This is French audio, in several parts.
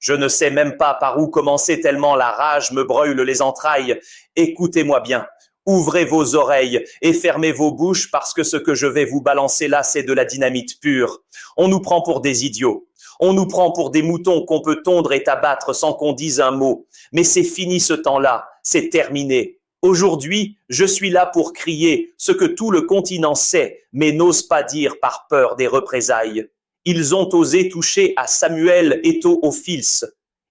Je ne sais même pas par où commencer tellement la rage me brûle les entrailles. Écoutez-moi bien. Ouvrez vos oreilles et fermez vos bouches parce que ce que je vais vous balancer là, c'est de la dynamite pure. On nous prend pour des idiots. On nous prend pour des moutons qu'on peut tondre et abattre sans qu'on dise un mot. Mais c'est fini ce temps-là. C'est terminé. Aujourd'hui, je suis là pour crier ce que tout le continent sait, mais n'ose pas dire par peur des représailles. Ils ont osé toucher à Samuel Eto'o-Fils.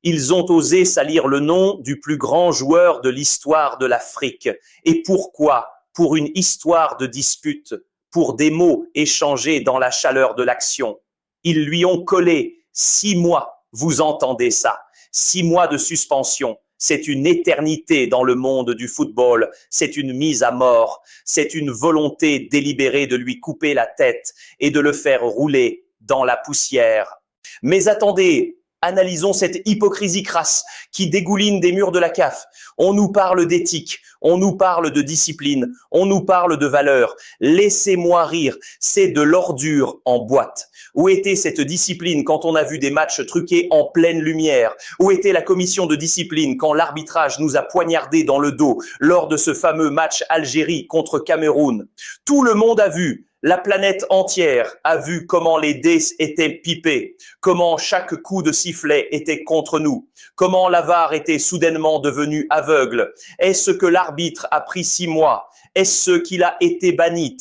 Ils ont osé salir le nom du plus grand joueur de l'histoire de l'Afrique. Et pourquoi? Pour une histoire de dispute, pour des mots échangés dans la chaleur de l'action. Ils lui ont collé 6 mois, vous entendez ça, 6 mois de suspension. C'est une éternité dans le monde du football, c'est une mise à mort, c'est une volonté délibérée de lui couper la tête et de le faire rouler dans la poussière. Mais attendez, analysons cette hypocrisie crasse qui dégouline des murs de la CAF. On nous parle d'éthique, on nous parle de discipline, on nous parle de valeurs. Laissez-moi rire, c'est de l'ordure en boîte. Où était cette discipline quand on a vu des matchs truqués en pleine lumière? Où était la commission de discipline quand l'arbitrage nous a poignardés dans le dos lors de ce fameux match Algérie contre Cameroun? Tout le monde a vu. La planète entière a vu comment les dés étaient pipés, comment chaque coup de sifflet était contre nous, comment la VAR était soudainement devenue aveugle. Est-ce que l'arbitre a pris 6 mois? Est-ce qu'il a été banni?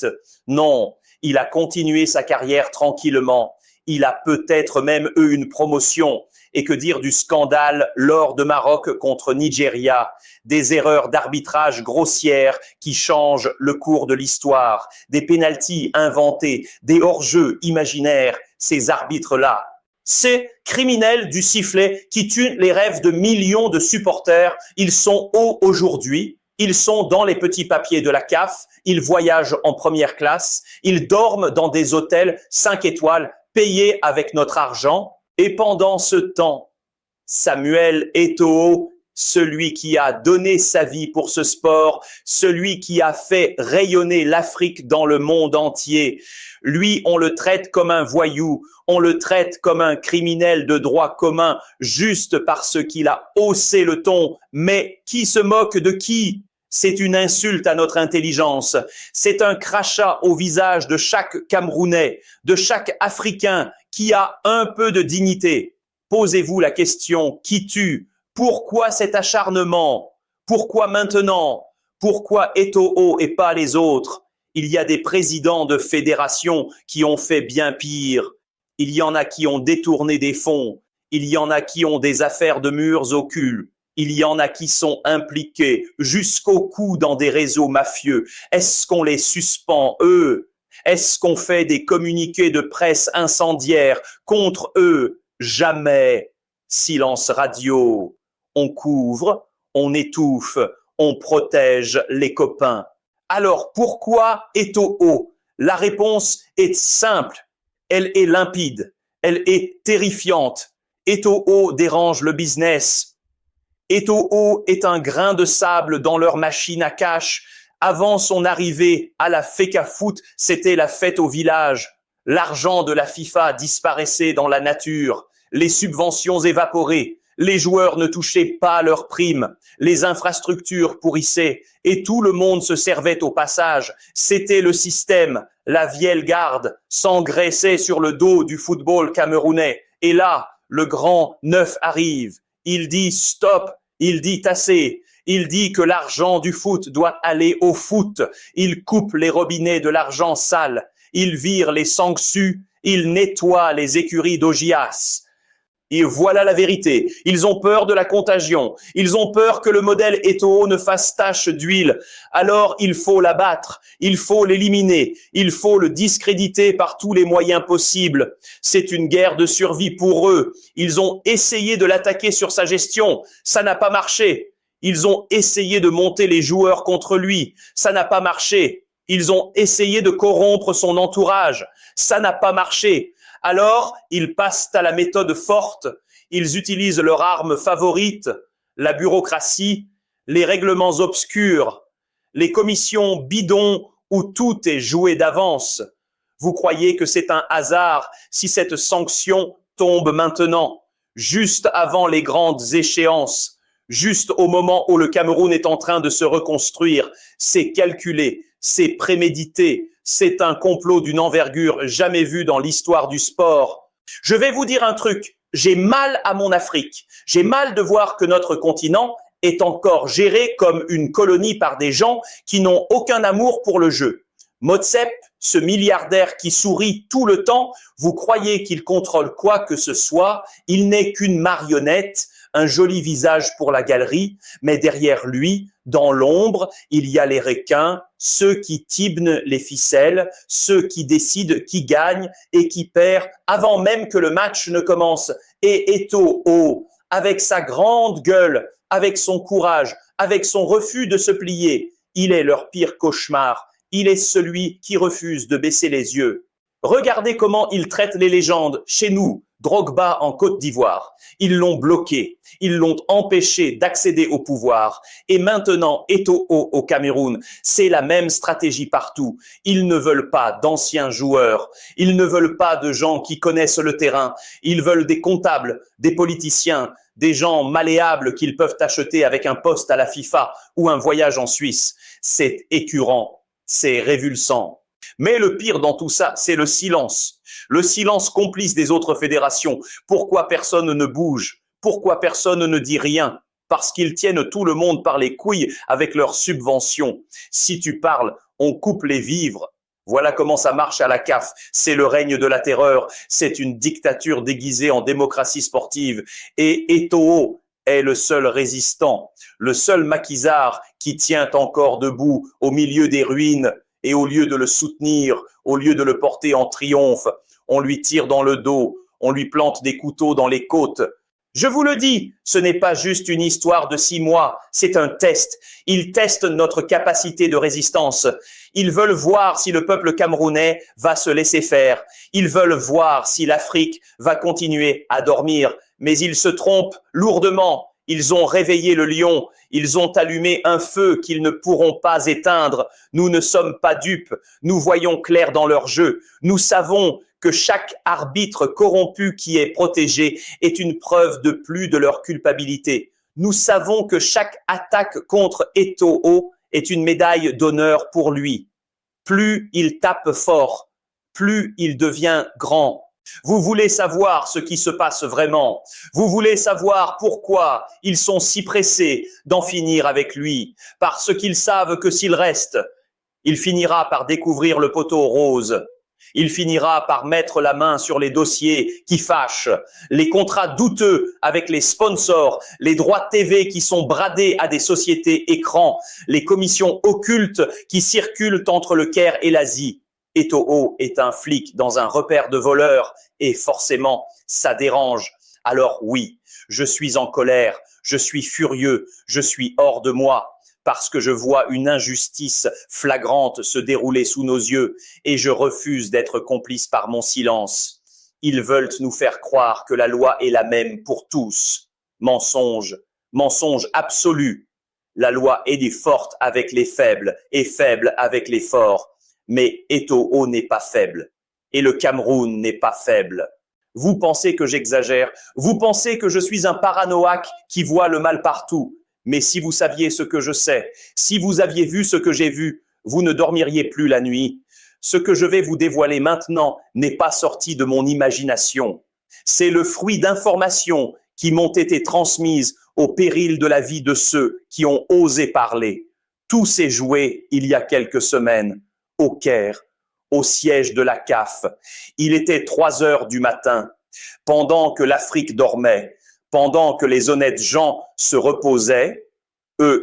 Non, il a continué sa carrière tranquillement. Il a peut-être même eu une promotion. Et que dire du scandale lors de Maroc contre Nigeria? Des erreurs d'arbitrage grossières qui changent le cours de l'histoire, des pénaltys inventés, des hors-jeux imaginaires, ces arbitres-là. Ces criminels du sifflet qui tuent les rêves de millions de supporters, ils sont hauts aujourd'hui, ils sont dans les petits papiers de la CAF, ils voyagent en première classe, ils dorment dans des hôtels 5 étoiles payés avec notre argent. Et pendant ce temps, Samuel Eto'o, celui qui a donné sa vie pour ce sport, celui qui a fait rayonner l'Afrique dans le monde entier, lui, on le traite comme un voyou, on le traite comme un criminel de droit commun juste parce qu'il a haussé le ton. Mais qui se moque de qui? C'est une insulte à notre intelligence. C'est un crachat au visage de chaque Camerounais, de chaque Africain qui a un peu de dignité. Posez-vous la question, qui tue? Pourquoi cet acharnement? Pourquoi maintenant? Pourquoi Eto'o et pas les autres? Il y a des présidents de fédérations qui ont fait bien pire. Il y en a qui ont détourné des fonds. Il y en a qui ont des affaires de murs occultes. Il y en a qui sont impliqués jusqu'au cou dans des réseaux mafieux. Est-ce qu'on les suspend, eux? Est-ce qu'on fait des communiqués de presse incendiaires contre eux? Jamais. Silence radio. On couvre, on étouffe, on protège les copains. Alors pourquoi Eto'o? La réponse est simple. Elle est limpide. Elle est terrifiante. Eto'o dérange le business. Eto'o est un grain de sable dans leur machine à cash. Avant son arrivée à la FECAFOOT, c'était la fête au village. L'argent de la FIFA disparaissait dans la nature. Les subventions évaporées. Les joueurs ne touchaient pas leurs primes. Les infrastructures pourrissaient. Et tout le monde se servait au passage. C'était le système. La vieille garde s'engraissait sur le dos du football camerounais. Et là, le grand neuf arrive. Il dit stop. Il dit assez. Il dit que l'argent du foot doit aller au foot. Il coupe les robinets de l'argent sale. Il vire les sangsues. Il nettoie les écuries d'Augias. Et voilà la vérité. Ils ont peur de la contagion. Ils ont peur que le modèle Eto'o ne fasse tache d'huile. Alors il faut l'abattre. Il faut l'éliminer. Il faut le discréditer par tous les moyens possibles. C'est une guerre de survie pour eux. Ils ont essayé de l'attaquer sur sa gestion. Ça n'a pas marché. Ils ont essayé de monter les joueurs contre lui. Ça n'a pas marché. Ils ont essayé de corrompre son entourage. Ça n'a pas marché. Alors, ils passent à la méthode forte, ils utilisent leur arme favorite, la bureaucratie, les règlements obscurs, les commissions bidons où tout est joué d'avance. Vous croyez que c'est un hasard si cette sanction tombe maintenant? juste avant les grandes échéances, juste au moment où le Cameroun est en train de se reconstruire. C'est calculé, c'est prémédité, c'est un complot d'une envergure jamais vue dans l'histoire du sport. Je vais vous dire un truc, j'ai mal à mon Afrique. J'ai mal de voir que notre continent est encore géré comme une colonie par des gens qui n'ont aucun amour pour le jeu. Motsep, ce milliardaire qui sourit tout le temps, vous croyez qu'il contrôle quoi que ce soit, il n'est qu'une marionnette, un joli visage pour la galerie, mais derrière lui, dans l'ombre, il y a les requins, ceux qui tibnent les ficelles, ceux qui décident qui gagne et qui perd avant même que le match ne commence. Et Eto'o, avec sa grande gueule, avec son courage, avec son refus de se plier, il est leur pire cauchemar. Il est celui qui refuse de baisser les yeux. Regardez comment il traite les légendes chez nous, Drogba en Côte d'Ivoire. Ils l'ont bloqué, ils l'ont empêché d'accéder au pouvoir. Et maintenant, Eto'o au Cameroun, c'est la même stratégie partout. Ils ne veulent pas d'anciens joueurs, ils ne veulent pas de gens qui connaissent le terrain. Ils veulent des comptables, des politiciens, des gens malléables qu'ils peuvent acheter avec un poste à la FIFA ou un voyage en Suisse. C'est écœurant. C'est révulsant. Mais le pire dans tout ça, c'est le silence. Le silence complice des autres fédérations. Pourquoi personne ne bouge? Pourquoi personne ne dit rien? Parce qu'ils tiennent tout le monde par les couilles avec leurs subventions. Si tu parles, on coupe les vivres. Voilà comment ça marche à la CAF. C'est le règne de la terreur. C'est une dictature déguisée en démocratie sportive. Et Eto'o est le seul résistant, le seul maquisard qui tient encore debout au milieu des ruines, et au lieu de le soutenir, au lieu de le porter en triomphe, on lui tire dans le dos, on lui plante des couteaux dans les côtes. Je vous le dis, ce n'est pas juste une histoire de 6 mois, c'est un test. Ils testent notre capacité de résistance. Ils veulent voir si le peuple camerounais va se laisser faire. Ils veulent voir si l'Afrique va continuer à dormir. Mais ils se trompent lourdement. Ils ont réveillé le lion. Ils ont allumé un feu qu'ils ne pourront pas éteindre. Nous ne sommes pas dupes. Nous voyons clair dans leur jeu. Nous savons que chaque arbitre corrompu qui est protégé est une preuve de plus de leur culpabilité. Nous savons que chaque attaque contre Eto'o est une médaille d'honneur pour lui. Plus il tape fort, plus il devient grand. Vous voulez savoir ce qui se passe vraiment. Vous voulez savoir pourquoi ils sont si pressés d'en finir avec lui. Parce qu'ils savent que s'il reste, il finira par découvrir le poteau rose. Il finira par mettre la main sur les dossiers qui fâchent, les contrats douteux avec les sponsors, les droits TV qui sont bradés à des sociétés écrans, les commissions occultes qui circulent entre le Caire et l'Asie. Eto'o est un flic dans un repère de voleurs et forcément, ça dérange. Alors oui, je suis en colère, je suis furieux, je suis hors de moi parce que je vois une injustice flagrante se dérouler sous nos yeux et je refuse d'être complice par mon silence. Ils veulent nous faire croire que la loi est la même pour tous. Mensonge, mensonge absolu. La loi est forte avec les faibles et faible avec les forts. Mais Eto'o n'est pas faible et le Cameroun n'est pas faible. Vous pensez que j'exagère, vous pensez que je suis un paranoïaque qui voit le mal partout. Mais si vous saviez ce que je sais, si vous aviez vu ce que j'ai vu, vous ne dormiriez plus la nuit. Ce que je vais vous dévoiler maintenant n'est pas sorti de mon imagination. C'est le fruit d'informations qui m'ont été transmises au péril de la vie de ceux qui ont osé parler. Tout s'est joué il y a quelques semaines. Au Caire, au siège de la CAF. Il était 3 heures du matin, pendant que l'Afrique dormait, pendant que les honnêtes gens se reposaient, eux,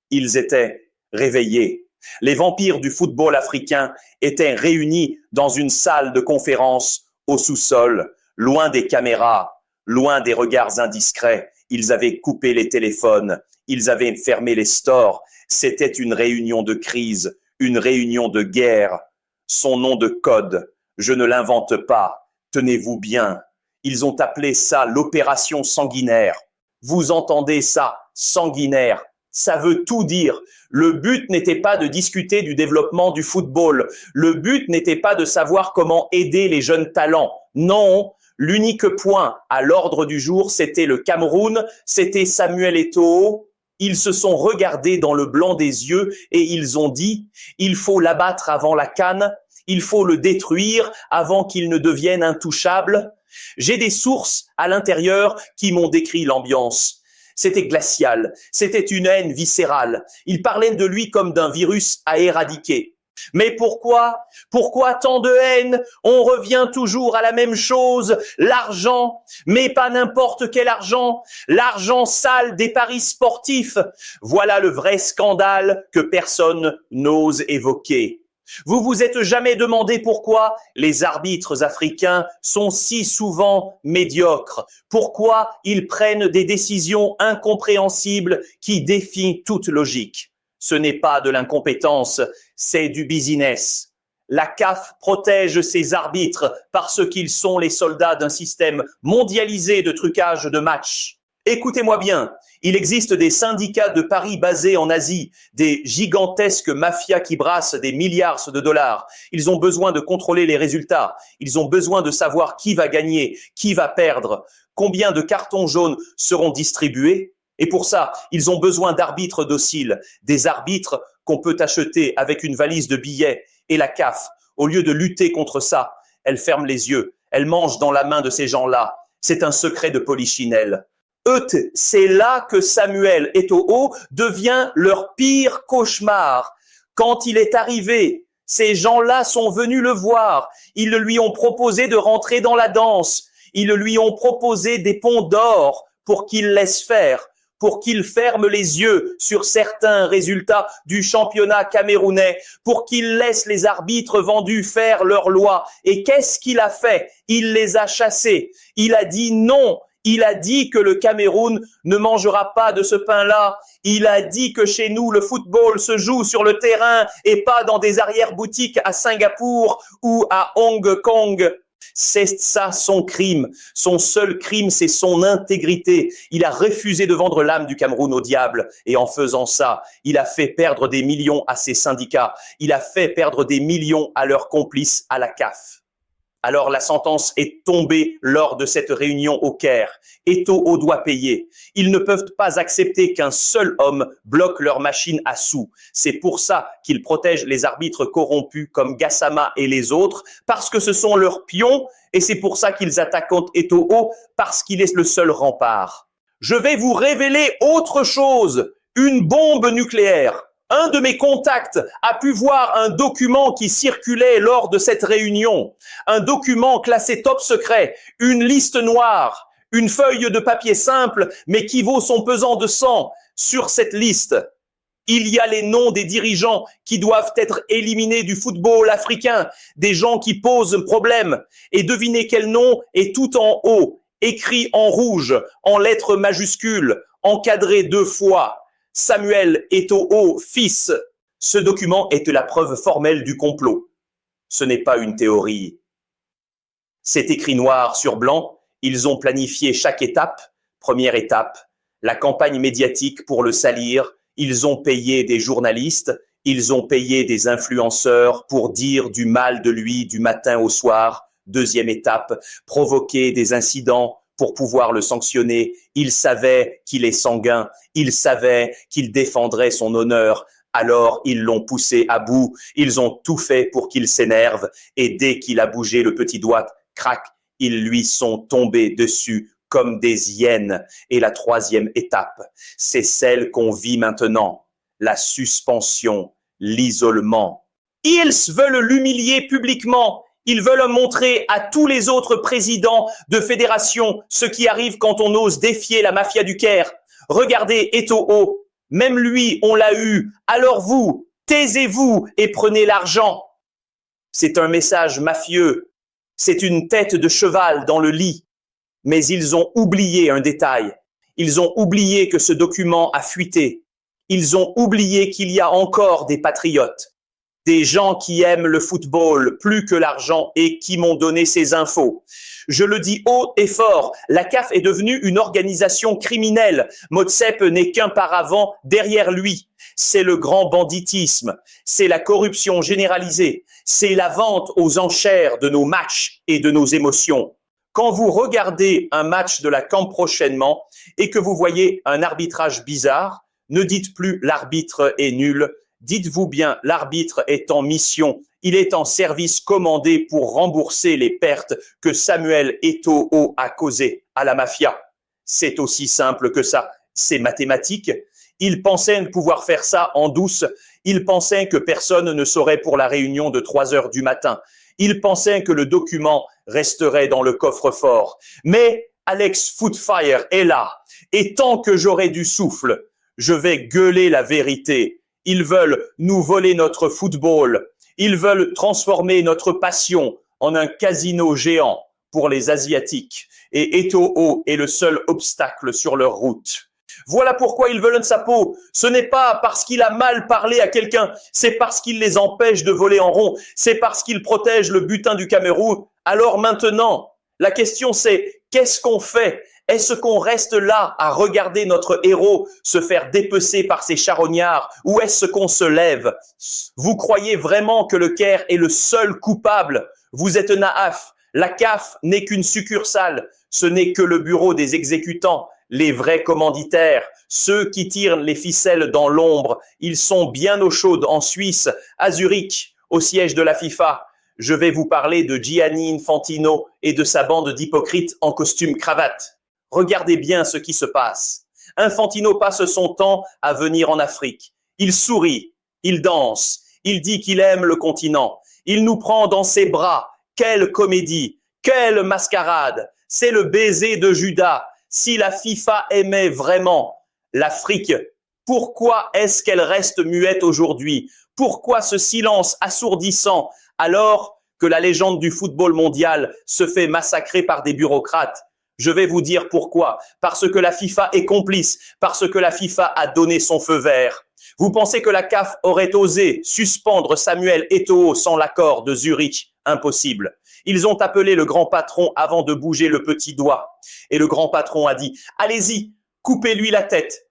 ils étaient réveillés. Les vampires du football africain étaient réunis dans une salle de conférence au sous-sol, loin des caméras, loin des regards indiscrets. Ils avaient coupé les téléphones, ils avaient fermé les stores. C'était une réunion de crise. Une réunion de guerre, son nom de code, je ne l'invente pas, tenez-vous bien. Ils ont appelé ça l'opération sanguinaire. Vous entendez ça, sanguinaire, ça veut tout dire. Le but n'était pas de discuter du développement du football. Le but n'était pas de savoir comment aider les jeunes talents. Non, L'unique point à l'ordre du jour, c'était le Cameroun, c'était Samuel Eto'o. Ils se sont regardés dans le blanc des yeux et ils ont dit « Il faut l'abattre avant la CAN, il faut le détruire avant qu'il ne devienne intouchable ». J'ai des sources à l'intérieur qui m'ont décrit l'ambiance. C'était glacial, c'était une haine viscérale. Ils parlaient de lui comme d'un virus à éradiquer. Mais pourquoi tant de haine? On revient toujours à la même chose, l'argent, mais pas n'importe quel argent, l'argent sale des paris sportifs. Voilà le vrai scandale que personne n'ose évoquer. Vous vous êtes jamais demandé pourquoi les arbitres africains sont si souvent médiocres? Pourquoi ils prennent des décisions incompréhensibles qui défient toute logique? Ce n'est pas de l'incompétence, c'est du business. La CAF protège ses arbitres parce qu'ils sont les soldats d'un système mondialisé de trucage de matchs. Écoutez-moi bien, il existe des syndicats de paris basés en Asie, des gigantesques mafias qui brassent des milliards de dollars. Ils ont besoin de contrôler les résultats. Ils ont besoin de savoir qui va gagner, qui va perdre, combien de cartons jaunes seront distribués. Et pour ça, ils ont besoin d'arbitres dociles, des arbitres qu'on peut acheter avec une valise de billets. Et la CAF, au lieu de lutter contre ça, elle ferme les yeux, elle mange dans la main de ces gens-là. C'est un secret de polichinelle. C'est là que Samuel Eto'o devient leur pire cauchemar. Quand il est arrivé, ces gens-là sont venus le voir. Ils lui ont proposé de rentrer dans la danse. Ils lui ont proposé des ponts d'or pour qu'il laisse faire, pour qu'il ferme les yeux sur certains résultats du championnat camerounais, pour qu'il laisse les arbitres vendus faire leur loi. Et qu'est-ce qu'il a fait? Il les a chassés. Il a dit non. Il a dit que le Cameroun ne mangera pas de ce pain-là. Il a dit que chez nous, le football se joue sur le terrain et pas dans des arrière-boutiques à Singapour ou à Hong Kong. C'est ça son crime. Son seul crime, c'est son intégrité. Il a refusé de vendre l'âme du Cameroun au diable. Et en faisant ça, il a fait perdre des millions à ses syndicats. Il a fait perdre des millions à leurs complices à la CAF. Alors la sentence est tombée lors de cette réunion au Caire. Eto'o doit payer. Ils ne peuvent pas accepter qu'un seul homme bloque leur machine à sous. C'est pour ça qu'ils protègent les arbitres corrompus comme Gassama et les autres, parce que ce sont leurs pions, et c'est pour ça qu'ils attaquent contre Eto'o, parce qu'il est le seul rempart. Je vais vous révéler autre chose, une bombe nucléaire. Un de mes contacts a pu voir un document qui circulait lors de cette réunion, un document classé top secret, une liste noire, une feuille de papier simple, mais qui vaut son pesant de sang. Sur cette liste, il y a les noms des dirigeants qui doivent être éliminés du football africain, des gens qui posent problème. Et devinez quel nom est tout en haut, écrit en rouge, en lettres majuscules, encadré 2 fois. Samuel Eto'o, fils. Ce document est la preuve formelle du complot. Ce n'est pas une théorie. C'est écrit noir sur blanc. Ils ont planifié chaque étape. Première étape, la campagne médiatique pour le salir. Ils ont payé des journalistes. Ils ont payé des influenceurs pour dire du mal de lui du matin au soir. Deuxième étape, provoquer des incidents pour pouvoir le sanctionner. Il savait qu'il est sanguin, il savait qu'il défendrait son honneur, alors ils l'ont poussé à bout, ils ont tout fait pour qu'il s'énerve, et dès qu'il a bougé le petit doigt, crac, ils lui sont tombés dessus comme des hyènes. Et la troisième étape, c'est celle qu'on vit maintenant, la suspension, l'isolement. Ils veulent l'humilier publiquement. Ils veulent montrer à tous les autres présidents de fédérations ce qui arrive quand on ose défier la mafia du Caire. Regardez Eto'o, même lui, on l'a eu. Alors vous, taisez-vous et prenez l'argent. C'est un message mafieux. C'est une tête de cheval dans le lit. Mais ils ont oublié un détail. Ils ont oublié que ce document a fuité. Ils ont oublié qu'il y a encore des patriotes. Des gens qui aiment le football plus que l'argent et qui m'ont donné ces infos. Je le dis haut et fort, la CAF est devenue une organisation criminelle. Motsepe n'est qu'un paravent derrière lui. C'est le grand banditisme, c'est la corruption généralisée, c'est la vente aux enchères de nos matchs et de nos émotions. Quand vous regardez un match de la CAN prochainement et que vous voyez un arbitrage bizarre, ne dites plus l'arbitre est nul, dites-vous bien l'arbitre est en mission, il est en service commandé pour rembourser les pertes que Samuel Eto'o a causées à la mafia. C'est aussi simple que ça, c'est mathématique. Il pensait pouvoir faire ça en douce, il pensait que personne ne saurait pour la réunion de 3 heures du matin. Il pensait que le document resterait dans le coffre-fort. Mais Alex Footfire est là. Et tant que j'aurai du souffle, je vais gueuler la vérité. Ils veulent nous voler notre football. Ils veulent transformer notre passion en un casino géant pour les Asiatiques. Et Eto'o est le seul obstacle sur leur route. Voilà pourquoi ils veulent de sa peau. Ce n'est pas parce qu'il a mal parlé à quelqu'un, c'est parce qu'il les empêche de voler en rond, c'est parce qu'il protège le butin du Cameroun. Alors maintenant, la question c'est, qu'est-ce qu'on fait? Est-ce qu'on reste là à regarder notre héros se faire dépecer par ces charognards ou est-ce qu'on se lève? Vous croyez vraiment que le Caire est le seul coupable? Vous êtes naïf. La CAF n'est qu'une succursale. Ce n'est que le bureau des exécutants. Les vrais commanditaires, ceux qui tirent les ficelles dans l'ombre, ils sont bien au chaud en Suisse, à Zurich, au siège de la FIFA. Je vais vous parler de Gianni Infantino et de sa bande d'hypocrites en costume cravate. Regardez bien ce qui se passe. Infantino passe son temps à venir en Afrique. Il sourit, il danse, il dit qu'il aime le continent. Il nous prend dans ses bras. Quelle comédie, quelle mascarade. C'est le baiser de Judas. Si la FIFA aimait vraiment l'Afrique, pourquoi est-ce qu'elle reste muette aujourd'hui? Pourquoi ce silence assourdissant alors que la légende du football mondial se fait massacrer par des bureaucrates? Je vais vous dire pourquoi. Parce que la FIFA est complice, parce que la FIFA a donné son feu vert. Vous pensez que la CAF aurait osé suspendre Samuel Eto'o sans l'accord de Zurich? Impossible. Ils ont appelé le grand patron avant de bouger le petit doigt. Et le grand patron a dit « Allez-y, coupez-lui la tête ».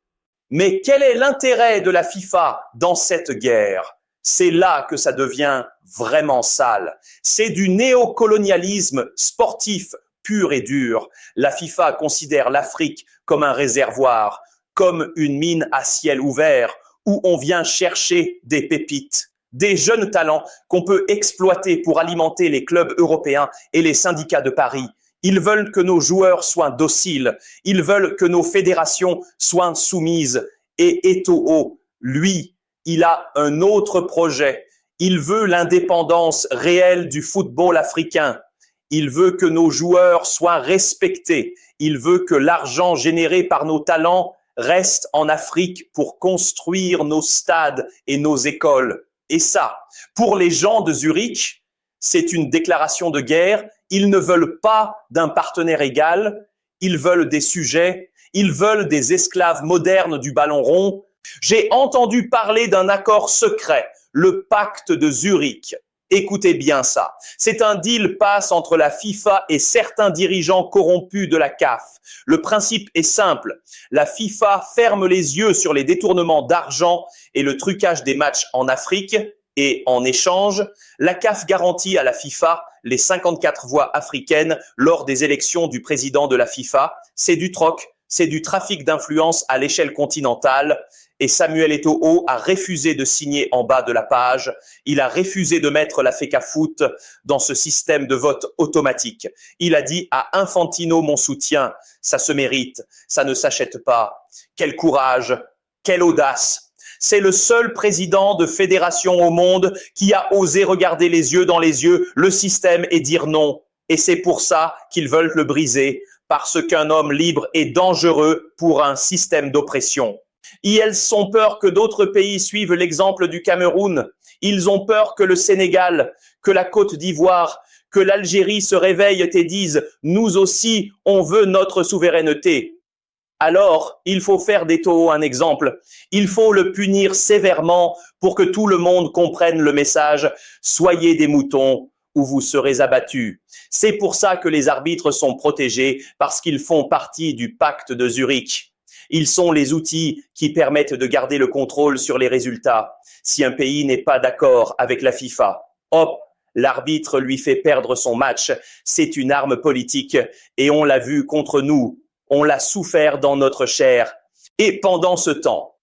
Mais quel est l'intérêt de la FIFA dans cette guerre? C'est là que ça devient vraiment sale. C'est du néocolonialisme sportif pur et dur. La FIFA considère l'Afrique comme un réservoir, comme une mine à ciel ouvert où on vient chercher des pépites. Des jeunes talents qu'on peut exploiter pour alimenter les clubs européens et les syndicats de Paris. Ils veulent que nos joueurs soient dociles. Ils veulent que nos fédérations soient soumises. Et Eto'o, lui, il a un autre projet. Il veut l'indépendance réelle du football africain. Il veut que nos joueurs soient respectés. Il veut que l'argent généré par nos talents reste en Afrique pour construire nos stades et nos écoles. Et ça, pour les gens de Zurich, c'est une déclaration de guerre. Ils ne veulent pas d'un partenaire égal, ils veulent des sujets, ils veulent des esclaves modernes du ballon rond. J'ai entendu parler d'un accord secret, le pacte de Zurich. Écoutez bien ça. C'est un deal passe entre la FIFA et certains dirigeants corrompus de la CAF. Le principe est simple. La FIFA ferme les yeux sur les détournements d'argent et le trucage des matchs en Afrique. Et en échange, la CAF garantit à la FIFA les 54 voix africaines lors des élections du président de la FIFA. C'est du troc, c'est du trafic d'influence à l'échelle continentale. Et Samuel Eto'o a refusé de signer en bas de la page. Il a refusé de mettre la FECAFOOT dans ce système de vote automatique. Il a dit à Infantino mon soutien. Ça se mérite, ça ne s'achète pas. Quel courage, quelle audace. C'est le seul président de fédération au monde qui a osé regarder les yeux dans les yeux le système et dire non. Et c'est pour ça qu'ils veulent le briser, parce qu'un homme libre est dangereux pour un système d'oppression. Et elles ont peur que d'autres pays suivent l'exemple du Cameroun. Ils ont peur que le Sénégal, que la Côte d'Ivoire, que l'Algérie se réveillent et disent « nous aussi, on veut notre souveraineté ». Alors, il faut faire d'Eto'o un exemple. Il faut le punir sévèrement pour que tout le monde comprenne le message « soyez des moutons ou vous serez abattus ». C'est pour ça que les arbitres sont protégés, parce qu'ils font partie du pacte de Zurich. Ils sont les outils qui permettent de garder le contrôle sur les résultats. Si un pays n'est pas d'accord avec la FIFA, hop, L'arbitre lui fait perdre son match. C'est une arme politique et on l'a vu contre nous. On l'a souffert dans notre chair. Et pendant ce temps,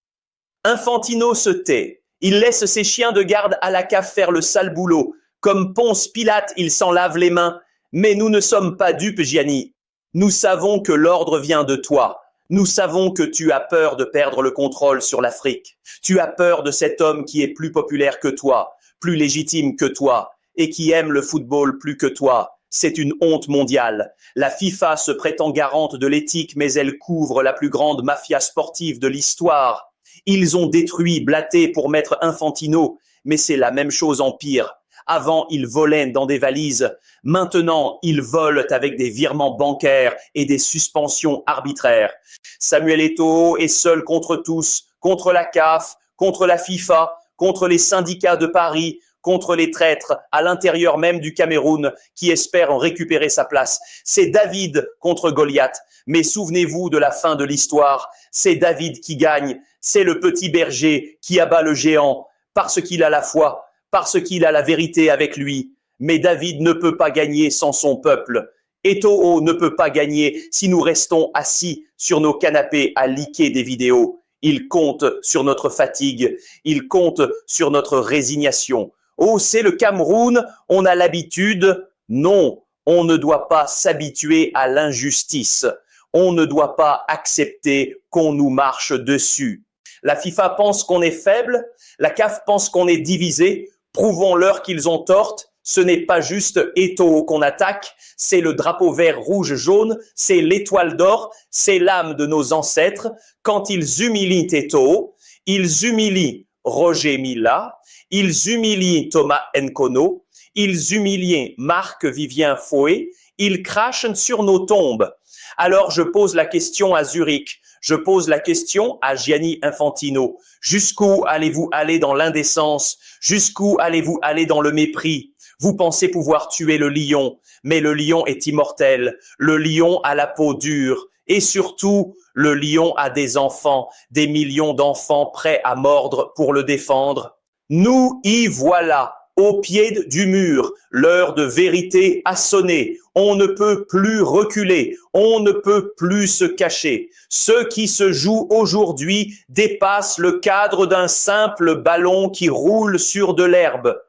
Infantino se tait. Il laisse ses chiens de garde à la cave faire le sale boulot. Comme Ponce Pilate, il s'en lave les mains. Mais nous ne sommes pas dupes, Gianni. Nous savons que l'ordre vient de toi. Nous savons que tu as peur de perdre le contrôle sur l'Afrique. Tu as peur de cet homme qui est plus populaire que toi, plus légitime que toi, et qui aime le football plus que toi. C'est une honte mondiale. La FIFA se prétend garante de l'éthique, mais elle couvre la plus grande mafia sportive de l'histoire. Ils ont détruit Blatter pour mettre Infantino, mais c'est la même chose en pire. Avant, ils volaient dans des valises. Maintenant, ils volent avec des virements bancaires et des suspensions arbitraires. Samuel Eto'o est seul contre tous, contre la CAF, contre la FIFA, contre les syndicats de Paris, contre les traîtres à l'intérieur même du Cameroun qui espèrent en récupérer sa place. C'est David contre Goliath. Mais souvenez-vous de la fin de l'histoire. C'est David qui gagne. C'est le petit berger qui abat le géant parce qu'il a la foi, parce qu'il a la vérité avec lui. Mais David ne peut pas gagner sans son peuple. Eto'o ne peut pas gagner si nous restons assis sur nos canapés à liker des vidéos. Il compte sur notre fatigue. Il compte sur notre résignation. Oh, c'est le Cameroun, on a l'habitude. Non, on ne doit pas s'habituer à l'injustice. On ne doit pas accepter qu'on nous marche dessus. La FIFA pense qu'on est faible, la CAF pense qu'on est divisé. Prouvons-leur qu'ils ont tort. Ce n'est pas juste Eto'o qu'on attaque, c'est le drapeau vert, rouge, jaune, c'est l'étoile d'or, c'est l'âme de nos ancêtres. Quand ils humilient Eto'o, ils humilient Roger Milla, ils humilient Thomas Nkono, ils humilient Marc-Vivien Foé, ils crachent sur nos tombes. Alors je pose la question à Zurich, je pose la question à Gianni Infantino. Jusqu'où allez-vous aller dans l'indécence? Jusqu'où allez-vous aller dans le mépris? Vous pensez pouvoir tuer le lion, mais le lion est immortel. Le lion a la peau dure. Et surtout, le lion a des enfants, des millions d'enfants prêts à mordre pour le défendre. Nous y voilà, au pied du mur. L'heure de vérité a sonné. On ne peut plus reculer. On ne peut plus se cacher. Ce qui se joue aujourd'hui dépasse le cadre d'un simple ballon qui roule sur de l'herbe.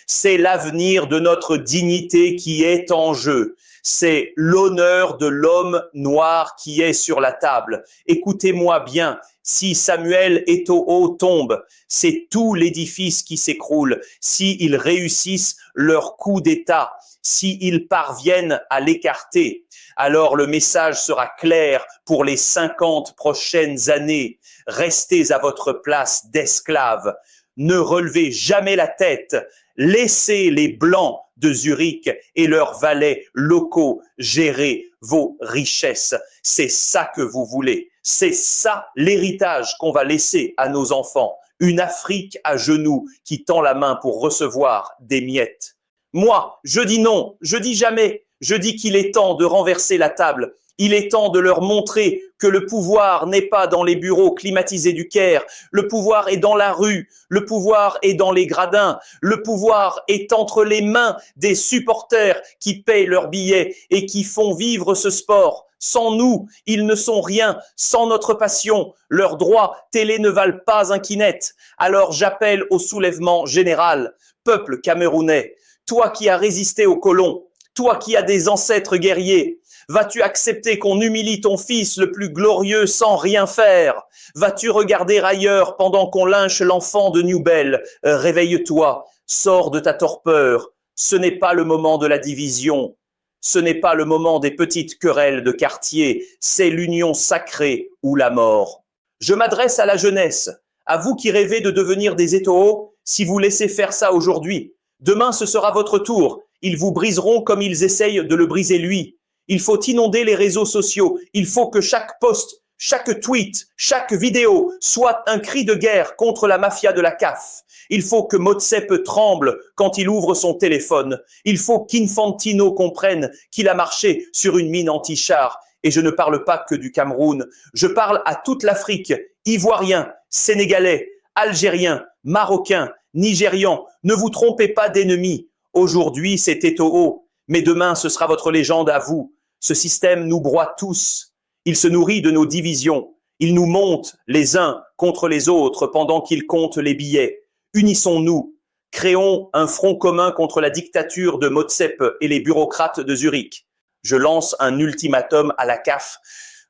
C'est l'avenir de notre dignité qui est en jeu. C'est l'honneur de l'homme noir qui est sur la table. Écoutez-moi bien, si Samuel Eto'o tombe, c'est tout l'édifice qui s'écroule. S'ils réussissent leur coup d'État, s'ils parviennent à l'écarter, alors le message sera clair pour les 50 prochaines années. Restez à votre place d'esclaves. Ne relevez jamais la tête. Laissez les Blancs de Zurich et leurs valets locaux gérer vos richesses. C'est ça que vous voulez. C'est ça l'héritage qu'on va laisser à nos enfants. Une Afrique à genoux qui tend la main pour recevoir des miettes. Moi, je dis non, je dis jamais. Je dis qu'il est temps de renverser la table. Il est temps de leur montrer que le pouvoir n'est pas dans les bureaux climatisés du Caire. Le pouvoir est dans la rue. Le pouvoir est dans les gradins. Le pouvoir est entre les mains des supporters qui payent leurs billets et qui font vivre ce sport. Sans nous, ils ne sont rien. Sans notre passion, leurs droits télé ne valent pas un quinette. Alors j'appelle au soulèvement général. Peuple camerounais, toi qui as résisté aux colons, toi qui as des ancêtres guerriers, vas-tu accepter qu'on humilie ton fils le plus glorieux sans rien faire? Vas-tu regarder ailleurs pendant qu'on lynche l'enfant de Newbell? Réveille-toi, sors de ta torpeur. Ce n'est pas le moment de la division. Ce n'est pas le moment des petites querelles de quartier. C'est l'union sacrée ou la mort. Je m'adresse à la jeunesse, à vous qui rêvez de devenir des Eto'o. Si vous laissez faire ça aujourd'hui, demain ce sera votre tour. Ils vous briseront comme ils essayent de le briser lui. Il faut inonder les réseaux sociaux. Il faut que chaque post, chaque tweet, chaque vidéo soit un cri de guerre contre la mafia de la CAF. Il faut que Motsepe tremble quand il ouvre son téléphone. Il faut qu'Infantino comprenne qu'il a marché sur une mine anti-char. Et je ne parle pas que du Cameroun. Je parle à toute l'Afrique, Ivoiriens, Sénégalais, Algériens, Marocains, Nigérians. Ne vous trompez pas d'ennemis. Aujourd'hui, c'est Eto'o, mais demain, ce sera votre légende à vous. Ce système nous broie tous. Il se nourrit de nos divisions. Il nous monte les uns contre les autres pendant qu'il compte les billets. Unissons-nous. Créons un front commun contre la dictature de Motsep et les bureaucrates de Zurich. Je lance un ultimatum à la CAF.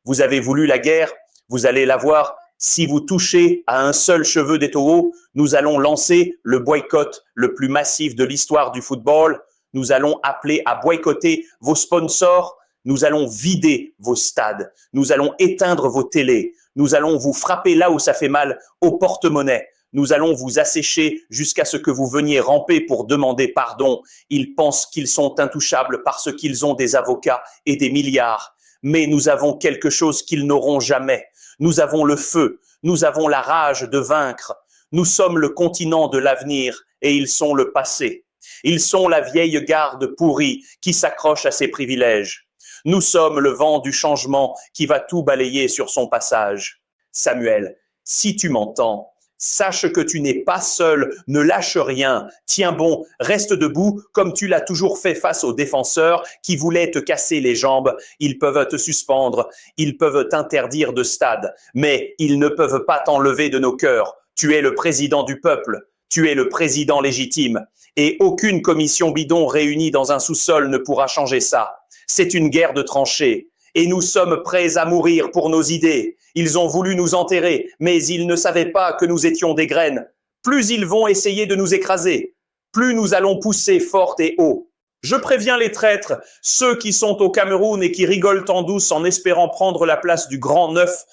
Vous avez voulu la guerre, vous allez l'avoir. Si vous touchez à un seul cheveu d'Eto'o, nous allons lancer le boycott le plus massif de l'histoire du football. Nous allons appeler à boycotter vos sponsors. Nous allons vider vos stades. Nous allons éteindre vos télés. Nous allons vous frapper là où ça fait mal, au porte-monnaie. Nous allons vous assécher jusqu'à ce que vous veniez ramper pour demander pardon. Ils pensent qu'ils sont intouchables parce qu'ils ont des avocats et des milliards. Mais nous avons quelque chose qu'ils n'auront jamais. Nous avons le feu. Nous avons la rage de vaincre. Nous sommes le continent de l'avenir et ils sont le passé. Ils sont la vieille garde pourrie qui s'accroche à ses privilèges. Nous sommes le vent du changement qui va tout balayer sur son passage. Samuel, si tu m'entends, sache que tu n'es pas seul, ne lâche rien, tiens bon, reste debout comme tu l'as toujours fait face aux défenseurs qui voulaient te casser les jambes. Ils peuvent te suspendre, ils peuvent t'interdire de stade, mais ils ne peuvent pas t'enlever de nos cœurs. Tu es le président du peuple, tu es le président légitime et aucune commission bidon réunie dans un sous-sol ne pourra changer ça. C'est une guerre de tranchées et nous sommes prêts à mourir pour nos idées. Ils ont voulu nous enterrer, mais ils ne savaient pas que nous étions des graines. Plus ils vont essayer de nous écraser, plus nous allons pousser fort et haut. Je préviens les traîtres, ceux qui sont au Cameroun et qui rigolent en douce en espérant prendre la place du grand neuf.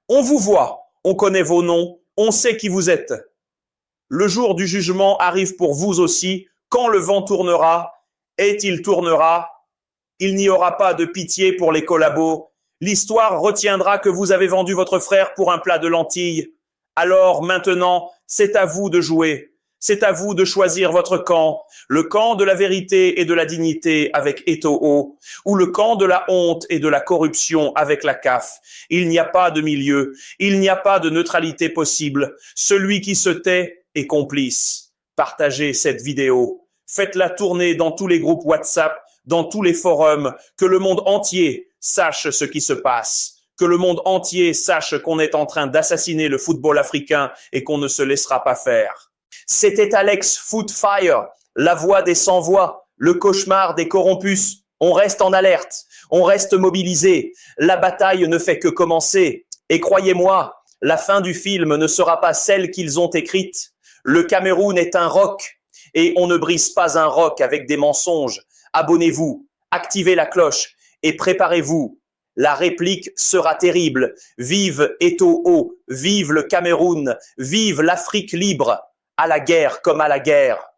On vous voit, on connaît vos noms, on sait qui vous êtes. Le jour du jugement arrive pour vous aussi, quand le vent tournera, et il tournera, il n'y aura pas de pitié pour les collabos. L'histoire retiendra que vous avez vendu votre frère pour un plat de lentilles. Alors maintenant, c'est à vous de jouer. C'est à vous de choisir votre camp. Le camp de la vérité et de la dignité avec Eto'o, ou le camp de la honte et de la corruption avec la CAF. Il n'y a pas de milieu. Il n'y a pas de neutralité possible. Celui qui se tait est complice. Partagez cette vidéo. Faites-la tourner dans tous les groupes WhatsApp, dans tous les forums, que le monde entier sache ce qui se passe, que le monde entier sache qu'on est en train d'assassiner le football africain et qu'on ne se laissera pas faire. C'était Alex Footfire, la voix des sans-voix, le cauchemar des corrompus. On reste en alerte, on reste mobilisé. La bataille ne fait que commencer. Et croyez-moi, la fin du film ne sera pas celle qu'ils ont écrite. Le Cameroun est un roc et on ne brise pas un roc avec des mensonges. Abonnez-vous, activez la cloche et préparez-vous. La réplique sera terrible. Vive Eto'o, vive le Cameroun, vive l'Afrique libre. À la guerre comme à la guerre.